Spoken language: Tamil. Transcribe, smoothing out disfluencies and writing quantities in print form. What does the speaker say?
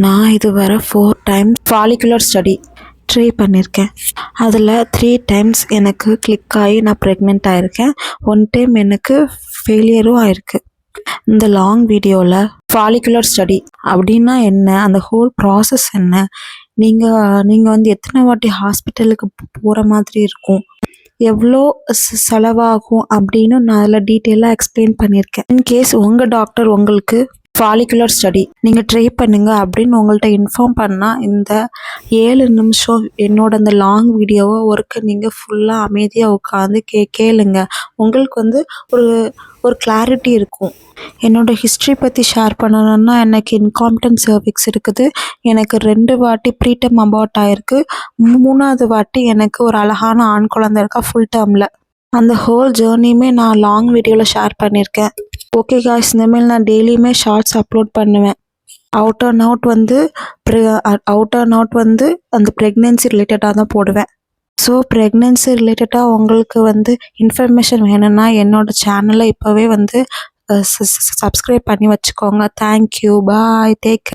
நான் இதுவரை 4 டைம்ஸ் ஃபாலிகுலர் ஸ்டடி ட்ரை பண்ணியிருக்கேன். அதில் 3 டைம்ஸ் எனக்கு கிளிக் ஆகி நான் ப்ரெக்னென்ட் ஆகிருக்கேன். 1 டைம் எனக்கு ஃபெயிலியரும் ஆயிருக்கு. இந்த லாங் வீடியோவில் ஃபாலிகுலர் ஸ்டடி அப்படின்னா என்ன, அந்த ஹோல் ப்ராசஸ் என்ன, நீங்கள் வந்து எத்தனை வாட்டி ஹாஸ்பிட்டலுக்கு போகிற மாதிரி இருக்கும், எவ்வளோ செலவாகும் அப்படின்னு நான் அதில் டீட்டெயிலாக எக்ஸ்பிளைன் பண்ணியிருக்கேன். இன்கேஸ் உங்கள் டாக்டர் உங்களுக்கு ஃபாலிகுலர் ஸ்டடி நீங்கள் ட்ரை பண்ணுங்க அப்படின்னு உங்கள்கிட்ட இன்ஃபார்ம் பண்ணால் இந்த 7 நிமிஷம் என்னோட அந்த லாங் வீடியோவை ஒருக்க நீங்கள் ஃபுல்லாக அமைதியாக உட்காந்து கேளுங்க. உங்களுக்கு வந்து ஒரு கிளாரிட்டி இருக்கும். என்னோடய ஹிஸ்ட்ரி பற்றி ஷேர் பண்ணணுன்னா எனக்கு இன்காம்பிடன்ட் சர்விக்ஸ் இருக்குது. எனக்கு 2 வாட்டி ப்ரீடம் அபார்ட் ஆகிருக்கு. 3வது வாட்டி எனக்கு ஒரு அழகான ஆண் குழந்தை இருக்கா ஃபுல் டேர்மில். அந்த ஹோல் ஜேர்னியுமே நான் லாங் வீடியோவில் ஷேர் பண்ணியிருக்கேன். ஓகே காய்ஸ், இனிமேல் நான் டெய்லியுமே ஷார்ட்ஸ் அப்லோட் பண்ணுவேன். அவுட் அண்ட் அவுட் வந்து அந்த ப்ரெக்னென்சி ரிலேட்டடாக தான் போடுவேன். ஸோ ப்ரெக்னென்சி ரிலேட்டடாக உங்களுக்கு வந்து இன்ஃபர்மேஷன் வேணும்னா என்னோடய சேனலை இப்போவே வந்து சப்ஸ்கிரைப் பண்ணி வச்சுக்கோங்க. தேங்க்யூ, பாய், டேக் கேர்.